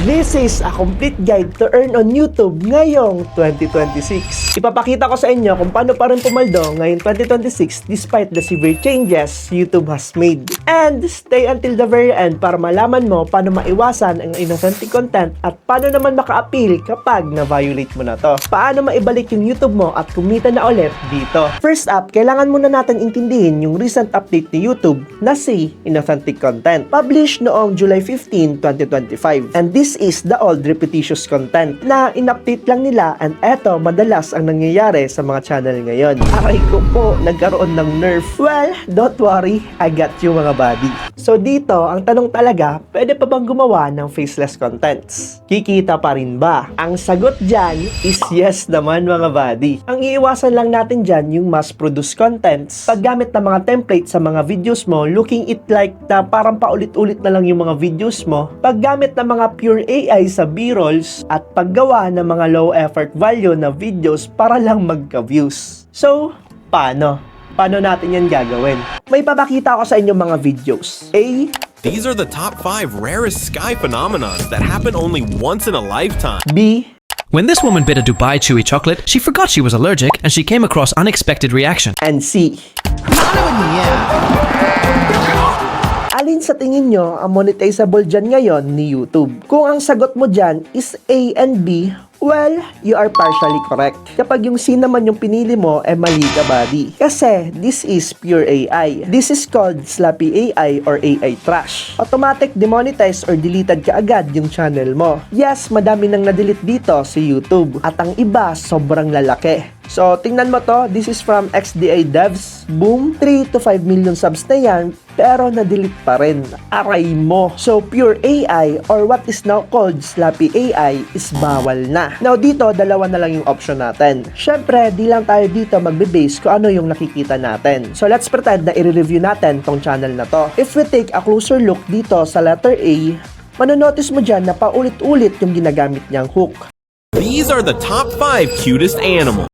This is a complete guide to earn on YouTube ngayong 2026. Ipapakita ko sa inyo kung paano pa rin pumaldo ngayong 2026 despite the severe changes YouTube has made. And stay until the very end para malaman mo paano maiwasan ang inauthentic content at paano naman maka-appeal kapag na-violate mo na to. Paano maibalik yung YouTube mo at kumita na ulit dito. First up, kailangan muna natin intindihin yung recent update ni YouTube na si inauthentic content. Published noong July 15, 2025. And this is the old repetitious content na in-update lang nila and eto madalas ang nangyayari sa mga channel ngayon. Aray ko po, nagkaroon ng nerf. Well, don't worry, I got you mga buddy. So dito, ang tanong talaga, pwede pa bang gumawa ng faceless contents? Kikita pa rin ba? Ang sagot dyan is yes naman mga buddy. Ang iiwasan lang natin dyan yung mass-produced contents. Paggamit ng mga template sa mga videos mo, looking it like na parang paulit-ulit na lang yung mga videos mo. Paggamit ng mga pure AI sa B-rolls at paggawa ng mga low effort value na videos para lang magka-views. So, paano? Paano natin yan gagawin? May papakita ko sa inyo mga videos. A. These are the top 5 rarest sky phenomena that happen only once in a lifetime. B. When this woman bit a Dubai Chewy chocolate, she forgot she was allergic and she came across unexpected reaction. And C. Alin sa tingin nyo ang monetizable dyan ngayon ni YouTube? Kung ang sagot mo dyan is A and B, well, you are partially correct. Kapag yung C naman yung pinili mo, mali ka buddy. Kasi this is pure AI. This is called sloppy AI or AI trash. Automatic demonetize or deleted ka agad yung channel mo. Yes, madami nang na-delete dito sa YouTube. At ang iba, sobrang lalaki. So, tingnan mo to. This is from XDA Devs. Boom! 3 to 5 million subs na yan, pero na-delete pa rin. Aray mo. So, pure AI or what is now called sloppy AI is bawal na. Now, dito, dalawa na lang yung option natin. Syempre, di lang tayo dito magbe-base kung ano yung nakikita natin. So, let's pretend na i-review natin tong channel na to. If we take a closer look dito sa letter A, manonotice mo dyan na paulit-ulit yung ginagamit niyang hook. These are the top 5 cutest animals.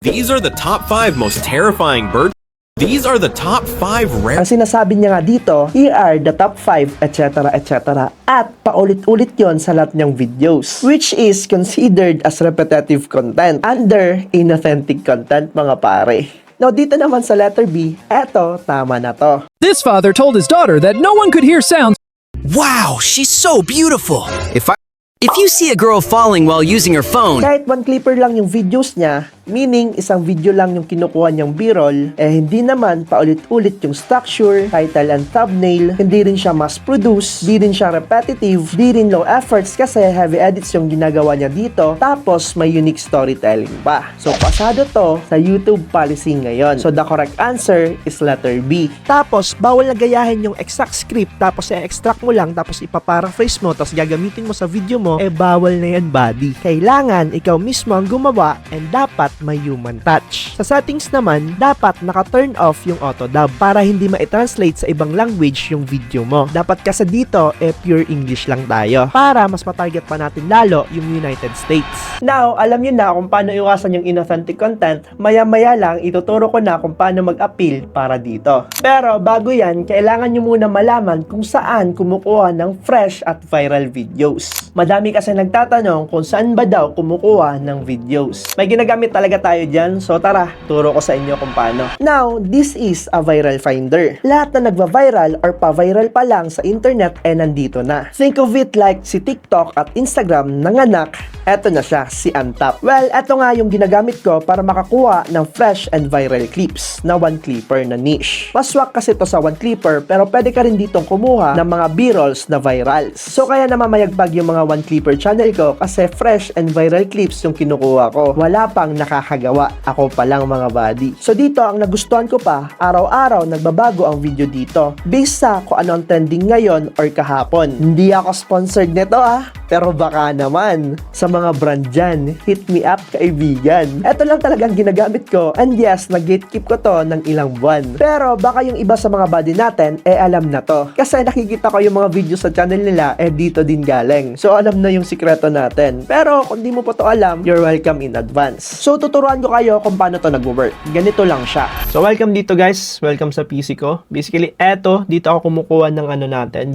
These are the top 5 most terrifying birds. These are the top 5 rare. Ang sinasabi niya nga dito, here are the top 5, etc. etc. At paulit-ulit yon sa lahat niyang videos, which is considered as repetitive content under inauthentic content mga pare. Now dito naman sa letter B, eto, tama na to. This father told his daughter that no one could hear sounds. Wow, she's so beautiful. If you see a girl falling while using her phone, Kahit one clipper lang yung videos niya, meaning isang video lang yung kinukuha niyang b-roll, hindi naman paulit-ulit yung structure, title and thumbnail, hindi rin siya mass-produce, di rin siya repetitive, di rin low efforts kasi heavy edits yung ginagawa niya dito, tapos may unique storytelling pa. So, pasado to sa YouTube policy ngayon. So, the correct answer is letter B. Tapos, bawal na gayahin yung exact script, tapos i-extract mo lang, tapos ipaparaphrase mo, tapos gagamitin mo sa video mo, bawal na yan, buddy. Kailangan ikaw mismo ang gumawa and dapat may human touch. Sa settings naman, dapat naka-turn off yung auto-dub para hindi ma-translate sa ibang language yung video mo. Dapat kasi dito, pure English lang tayo para mas matarget pa natin lalo yung United States. Now, alam nyo na kung paano iwasan yung inauthentic content. Maya-maya lang, ituturo ko na kung paano mag-appeal para dito. Pero bago yan, kailangan nyo muna malaman kung saan kumukuha ng fresh at viral videos. Madami kasi nagtatanong kung saan ba daw kumukuha ng videos. May ginagamit talaga tayo dyan, so tara, turo ko sa inyo kung paano. Now, this is a viral finder. Lahat na nagva-viral or pa-viral pa lang sa internet nandito na. Think of it like si TikTok at Instagram nanganak, eto na siya, si Antap. Well, eto nga yung ginagamit ko para makakuha ng fresh and viral clips na one clipper na niche. Maswak kasi to sa one clipper pero pwede ka rin ditong kumuha ng mga b-rolls na virals. So kaya namamayagpag yung mga one clipper channel ko kasi fresh and viral clips yung kinukuha ko. Wala pang nakakagawa. Ako pa lang mga buddy. So dito, ang nagustuhan ko pa, araw-araw nagbabago ang video dito. Based sa kung ano ang trending ngayon or kahapon. Hindi ako sponsored nito pero baka naman. Sa mga brand dyan, hit me up kaibigan. Ito lang talagang ginagamit ko and yes, nag-gatekeep ko to ng ilang buwan. Pero baka yung iba sa mga buddy natin, alam na to. Kasi nakikita ko yung mga video sa channel nila, dito din galing. So alam na yung sikreto natin. Pero kung di mo pa to alam, you're welcome in advance. So tuturuan ko kayo kung paano to nag-work. Ganito lang siya. So welcome dito guys. Welcome sa PC ko. Basically, dito ako kumukuha ng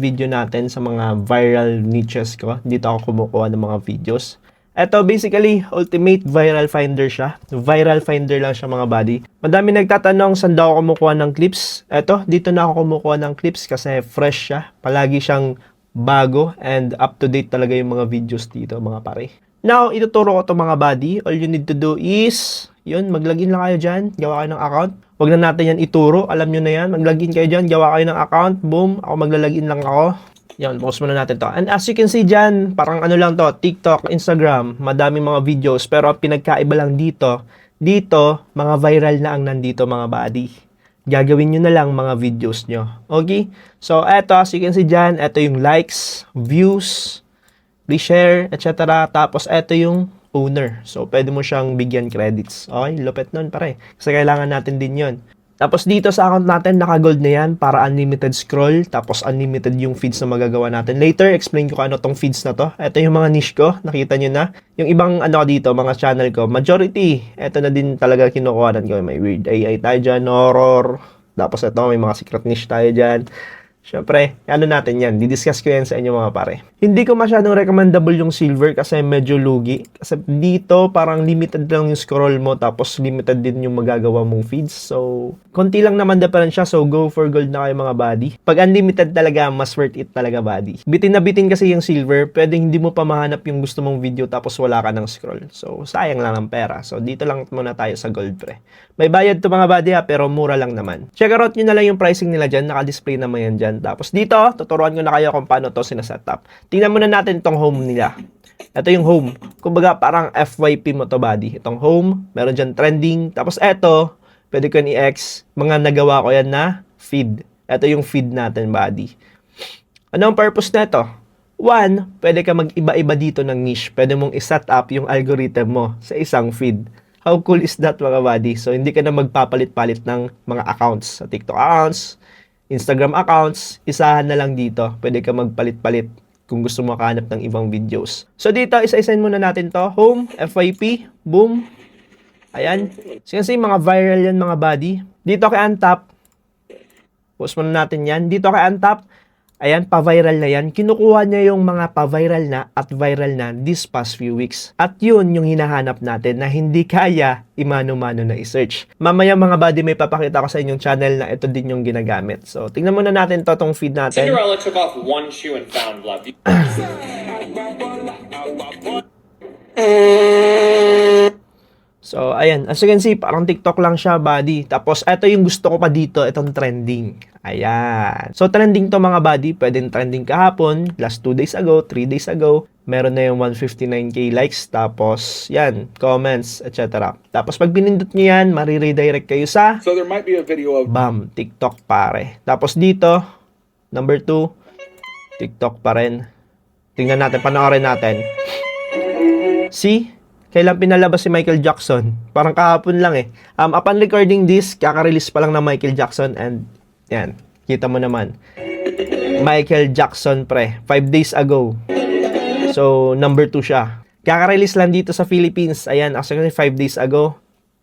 video natin sa mga viral niches ko. Dito dito ako kumukuha ng mga videos. Ito, basically, ultimate viral finder siya. Viral finder lang siya mga buddy. Madami nagtatanong saan daw ako kumukuha ng clips. Ito, dito na ako kumukuha ng clips kasi fresh siya. Palagi siyang bago and up-to-date talaga yung mga videos dito mga pare. Now, ituturo ko to mga buddy. All you need to do is, yun, mag-login lang kayo dyan. Gawa kayo ng account. Huwag na natin yan ituro. Alam nyo na yan. Mag-login kayo dyan. Gawa kayo ng account. Boom. Ako maglalogin lang ako. Yan, post muna natin to. And as you can see dyan, parang ano lang to, TikTok, Instagram, madaming mga videos. Pero ang pinagkaiba lang dito, mga viral na ang nandito mga buddy. Gagawin nyo na lang mga videos nyo. Okay? So, eto, as you can see dyan, eto yung likes, views, reshare, etc. Tapos, eto yung owner. So, pwede mo siyang bigyan credits. Okay? Lupet nun, pare. Kasi kailangan natin din yon. Tapos dito sa account natin, naka-gold na yan para unlimited scroll, tapos unlimited yung feeds na magagawa natin. Later, explain ko kung ano tong feeds na to. Ito yung mga niche ko, nakita nyo na. Yung ibang ano dito, mga channel ko, majority, ito na din talaga kinukuhanan ko. May weird AI tayo dyan, horror, tapos ito, may mga secret niche tayo dyan. Siyempre, ano natin yan, didiscuss ko yan sa inyo mga pare. Hindi ko masyadong recommendable yung silver kasi medyo lugi. Kasi dito, parang limited lang yung scroll mo, tapos limited din yung magagawa mong feeds. So, konti lang naman difference siya, so go for gold na kayo mga buddy. Pag unlimited talaga, mas worth it talaga buddy. Bitin na bitin kasi yung silver, pwedeng hindi mo pa mahanap yung gusto mong video tapos wala ka ng scroll. So, sayang lang ang pera. So, dito lang muna tayo sa gold pre. May bayad to mga buddy ha, pero mura lang naman. Check out nyo na lang yung pricing nila dyan, naka-display naman yan dyan. Tapos dito, tuturuan ko na kayo kung paano to sinasetup. Tingnan muna natin itong home nila. Ito yung home. Kumbaga parang FYP mo to buddy. Itong home, meron dyan trending. Tapos ito, pwede ko i-X. Mga nagawa ko yan na feed. Ito yung feed natin buddy. Ano ang purpose na ito? One, pwede ka mag-iba-iba dito ng niche. Pwede mong i-set up yung algorithm mo sa isang feed. How cool is that mga buddy? So hindi ka na magpapalit-palit ng mga accounts. Sa TikTok accounts, Instagram accounts, isahan na lang dito. Pwede ka magpalit-palit kung gusto mo makahanap ng ibang videos. So dito, isa-isahin muna natin to. Home, FYP, boom. Ayan. So kasi mga viral yan mga buddy. Dito kay Untap, post muna natin yan. Dito kay Untap, ayan, pa-viral na yan. Kinukuha niya yung mga pa-viral na at viral na this past few weeks. At yun yung hinahanap natin na hindi kaya imano-mano na i-search. Mamaya mga buddy, may papakita ko sa inyong channel na ito din yung ginagamit. So, tingnan muna natin to, tong feed natin. Cinderella took off one shoe and found love. So, ayan. As you can see, parang TikTok lang siya, buddy. Tapos, ito yung gusto ko pa dito. Itong trending. Ayan. So, trending to mga buddy. Pwedeng trending kahapon, last 2 days ago, 3 days ago. Meron na yung 159k likes. Tapos, yan, comments, etc. Tapos, pag binindot nyo yan, mariredirect kayo sa... So there might be a video of... Bam! TikTok pare. Tapos dito, number 2, TikTok pa rin. Tingnan natin, panoorin natin. See? Kailan pinalabas si Michael Jackson? Parang kahapon lang eh. Upon recording this, kaka-release pa lang ng Michael Jackson and yan, kita mo naman. Michael Jackson pre, 5 days ago. So, number 2 siya. Kaka-release lang dito sa Philippines. Ayan, actually 5 days ago,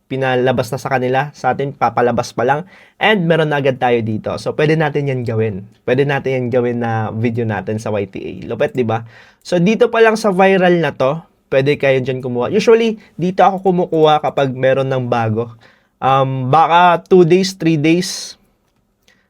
pinalabas na sa kanila. Sa atin, papalabas pa lang. And meron na agad tayo dito. So, pwede natin yan gawin. Pwede natin yan gawin na video natin sa YTA. Lupet, di ba? So, dito pa lang sa viral na to, pwede kayo dyan kumuha. Usually, dito ako kumukuha kapag meron ng bago. Baka 2 days, 3 days,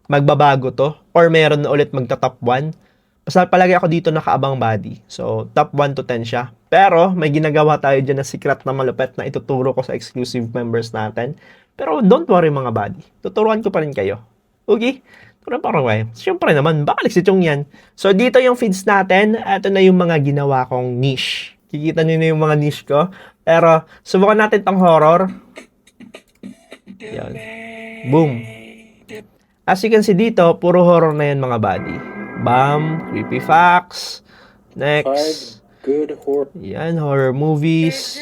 magbabago to. Or meron na ulit magta-top 1. Basta palagi ako dito nakaabang body. So, top 1 to 10 siya. Pero, may ginagawa tayo dyan na secret na malupet na ituturo ko sa exclusive members natin. Pero, don't worry mga body. Tuturuan ko pa rin kayo. Okay? Pero parang way. Siyempre naman, baka nagsitsyong yan. So, dito yung feeds natin. Ito na yung mga ginawa kong niche. Kikita nyo na yung mga niche ko. Pero, subukan natin tong horror. Yan. Boom. As you can see dito, puro horror na yan mga buddy. Bam, creepy facts. Next. Good horror. Yan, horror movies.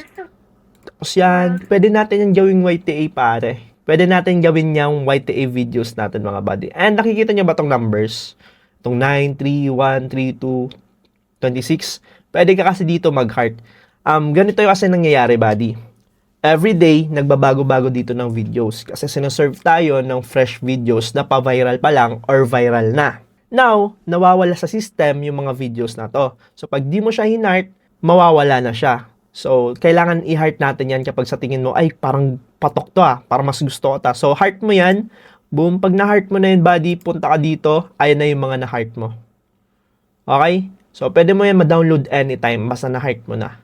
Tapos yan, pwede natin yung gawing YTA pare. Pwede natin gawin yung YTA videos natin mga buddy. And nakikita nyo ba tong numbers? Itong 9, 3, 1, 3, 2, 26. Pwede ka kasi dito mag-heart. Ganito yung kasi nangyayari, buddy. Every day, nagbabago-bago dito ng videos. Kasi sineserve tayo ng fresh videos na pa-viral pa lang or viral na. Now, nawawala sa system yung mga videos na to. So, pag di mo siya hinart, mawawala na siya. So, kailangan i-heart natin yan kapag sa tingin mo, ay, parang patok to parang mas gusto ko ta. So, heart mo yan. Boom, pag na-heart mo na yun, buddy, punta ka dito, ayan na yung mga na-heart mo. Okay? So, pwede mo yan ma-download anytime, basta na-heart mo na.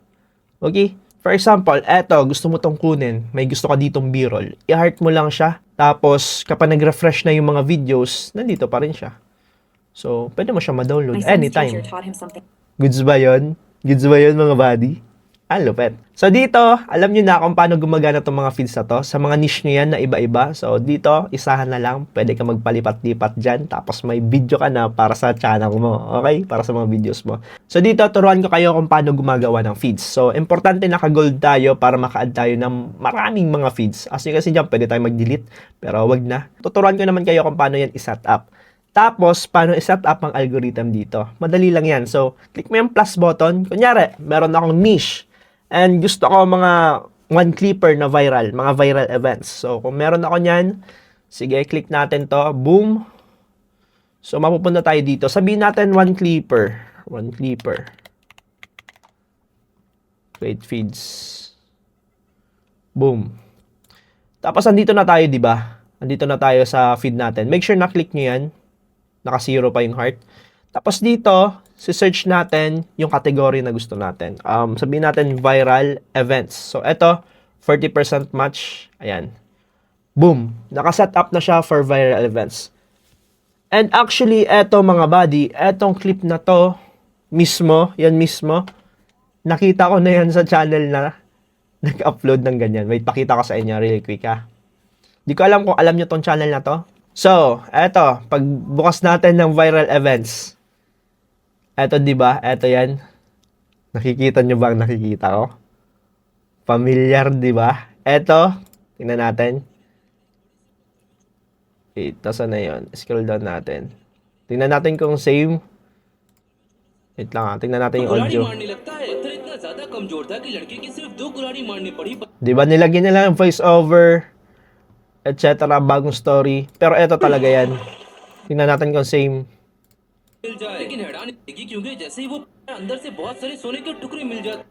Okay? For example, eto, gusto mo tong kunin, may gusto ka ditong B-roll. I-heart mo lang siya, tapos kapag nag-refresh na yung mga videos, nandito pa rin siya. So, pwede mo siya ma-download anytime. Goods ba yun? Goods ba yun, mga buddy? Ang lupet. So dito, alam nyo na kung paano gumagana itong mga feeds na to. Sa mga niche nyo yan na iba-iba. So dito, isahan na lang. Pwede ka magpalipat-lipat dyan. Tapos may video ka na para sa channel mo. Okay? Para sa mga videos mo. So dito, turuan ko kayo kung paano gumagawa ng feeds. So importante naka-gold tayo para maka-add tayo ng maraming mga feeds. As you can see dyan, pwede tayo mag-delete. Pero wag na. Tuturuan ko naman kayo kung paano yan i-set up. Tapos, paano i-set up ang algorithm dito? Madali lang yan. So, click mo yung plus button. Kunyari, meron akong niche. And gusto ko mga one clipper na viral, mga viral events. So, kung meron ako niyan, sige, click natin to. Boom. So, mapupunta tayo dito. Sabihin natin one clipper. One clipper. Wait, feeds. Boom. Tapos, andito na tayo, di ba? Andito na tayo sa feed natin. Make sure na click nyo yan. Naka-zero pa yung heart. Tapos dito, si-search natin yung category na gusto natin. Sabihin natin viral events. So, ito, 40% match. Ayan. Boom. Nakaset up na siya for viral events. And actually, eto mga buddy, etong clip na to, mismo, yan mismo, nakita ko na yan sa channel na nag-upload ng ganyan. Wait, pakita ko sa inyo really quick Di ko alam kung alam nyo tong channel na to. So, eto, pag bukas natin ng viral events, eto, di ba? Eto yan. Nakikita nyo ba ang nakikita ko? Familiar, di ba? Eto, tingnan natin. Wait, saan na yun? Scroll down natin. Tingnan natin kung same. Wait lang tingnan natin yung audio. Di ba nilagyan nila yung voice over, etc. bagong story. Pero eto talaga yan. Tingnan natin kung same.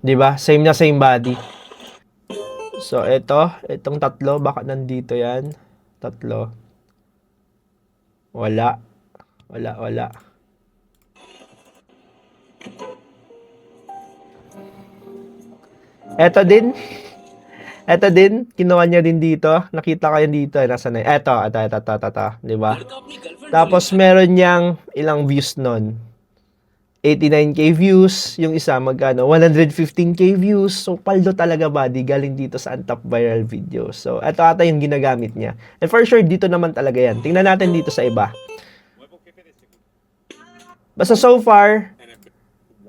Diba? Same na same body. So, itong tatlo, baka nandito yan. Tatlo. Wala. Wala. Eto din, kinuha niya din dito. Nakita ko yan dito. Nasa na? Eto. Diba? Tapos, meron niyang ilang views nun. 89k views. Yung isa, magkano? 115k views. So, paldo talaga, buddy. Galing dito sa top viral video. So, eto ata yung ginagamit niya. And for sure, dito naman talaga yan. Tingnan natin dito sa iba. Basta so far,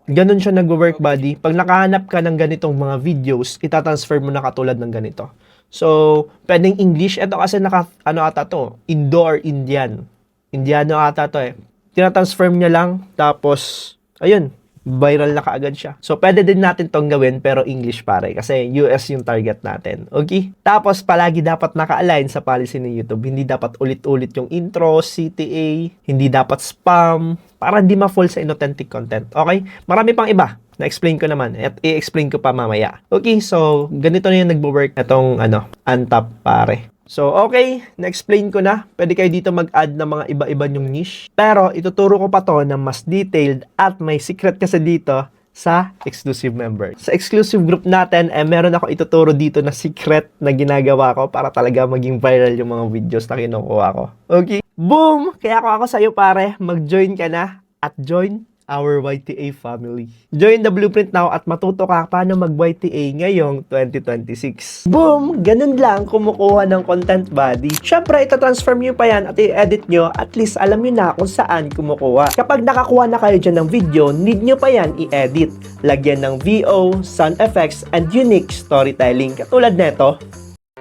ganun siya nag-work, buddy. Pag nakahanap ka ng ganitong mga videos, itatransfer mo na katulad ng ganito. So, pwedeng English. Ito kasi ata to? Indo or Indian. Indiano ata to Tinatransform niya lang. Tapos, ayun. Viral na kaagad siya. So, pwede din natin tong gawin, pero English pare. Kasi US yung target natin. Okay? Tapos, palagi dapat naka-align sa policy ng YouTube. Hindi dapat ulit-ulit yung intro, CTA. Hindi dapat spam. Para hindi ma-fall sa inauthentic content. Okay? Marami pang iba. Na-explain ko naman. At i-explain ko pa mamaya. Okay? So, ganito na yung nagbo-work itong, untap pare. So, okay, na-explain ko na. Pwede kayo dito mag-add ng mga iba-iba yung niche. Pero, ituturo ko pa to na mas detailed at may secret kasi dito sa exclusive member. Sa exclusive group natin, meron ako ituturo dito na secret na ginagawa ko para talaga maging viral yung mga videos na kinukuha ko. Okay? Boom! Kaya ako sa'yo pare, mag-join ka na at join our YTA family. Join the Blueprint now at matuto ka paano mag-YTA ngayong 2026. Boom! Ganun lang kumukuha ng content, buddy. Syempre, itatransform nyo pa yan at i-edit nyo. At least alam nyo na kung saan kumukuha. Kapag nakakuha na kayo dyan ng video, need nyo pa yan i-edit. Lagyan ng VO, sound effects, and unique storytelling. Katulad neto.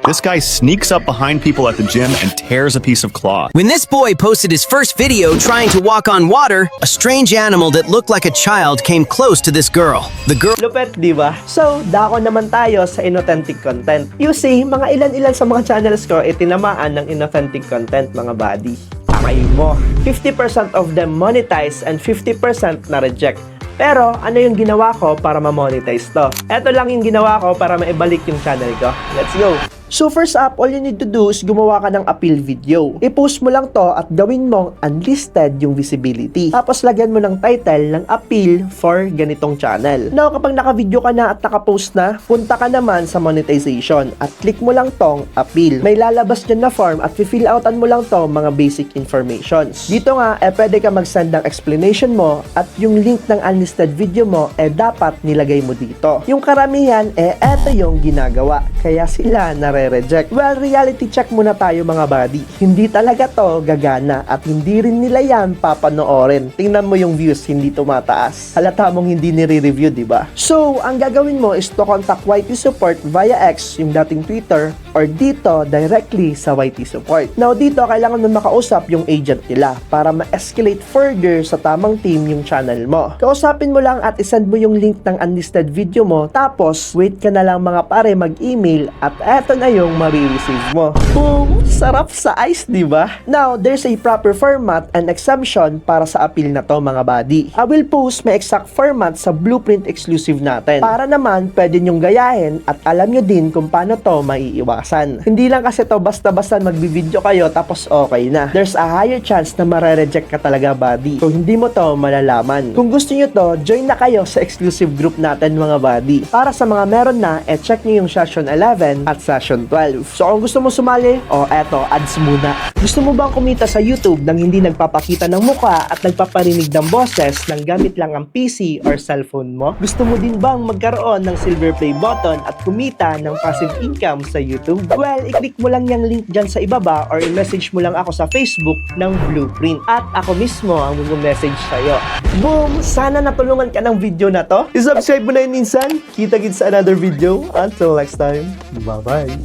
This guy sneaks up behind people at the gym and tears a piece of cloth. When this boy posted his first video trying to walk on water, a strange animal that looked like a child came close to this girl. The girl Lupet, di ba? So, dako naman tayo sa inauthentic content. You see, mga ilan-ilan sa mga channels ko tinamaan ng inauthentic content, mga buddy. pakay mo. 50% of them monetize and 50% na reject. Pero ano yung ginawa ko para ma-monetize to? Ito lang yung ginawa ko para maibalik yung channel ko. Let's go! So first up, all you need to do is gumawa ka ng appeal video. I-post mo lang to at gawin mong unlisted yung visibility. Tapos lagyan mo ng title ng appeal for ganitong channel. Now, kapag naka-video ka na at naka-post na, punta ka naman sa monetization at click mo lang tong appeal. May lalabas dyan na form at fill outan mo lang to mga basic informations. Dito nga, pwede ka mag-send ng explanation mo at yung link ng unlisted video mo, dapat nilagay mo dito. Yung karamihan, eto yung ginagawa. Kaya sila nare-reject. Well, reality check muna tayo mga buddy. Hindi talaga to gagana at hindi rin nila yan papanoorin. Tingnan mo yung views, hindi tumataas. Halata mong hindi nire-review, di ba? So, ang gagawin mo is to contact YT Support via X, yung dating Twitter, or dito directly sa YT Support. Now, dito kailangan mo makausap yung agent nila para ma-escalate further sa tamang team yung channel mo. Kausapin mo lang at isend mo yung link ng unlisted video mo, tapos wait ka na lang mga pare mag-email at eto na yung marireceive mo. Boom! Sarap sa ice, di ba? Now, there's a proper format and exemption para sa appeal na to mga buddy. I will post my exact format sa Blueprint exclusive natin para naman pwede nyong gayahin at alam nyo din kung paano to maiiwasan. Hindi lang kasi to basta-basta magbibideo kayo tapos okay na. There's a higher chance na mare-reject ka talaga buddy. So, hindi mo to malalaman. Kung gusto nyo to, join na kayo sa exclusive group natin mga buddy. Para sa mga meron na, check nyo yung session 11 at session 12. So kung gusto mo sumali, eto, ads muna. Gusto mo bang kumita sa YouTube nang hindi nagpapakita ng mukha at nagpaparinig ng boses nang gamit lang ang PC or cellphone mo? Gusto mo din bang magkaroon ng silver play button at kumita ng passive income sa YouTube? Well, i-click mo lang yung link dyan sa ibaba or i-message mo lang ako sa Facebook ng Blueprint at ako mismo ang mag-message sa'yo. Boom! Sana natulungan ka ng video na to. I-subscribe mo na yun minsan. Kita-kits sa another video. Until next time, bye-bye!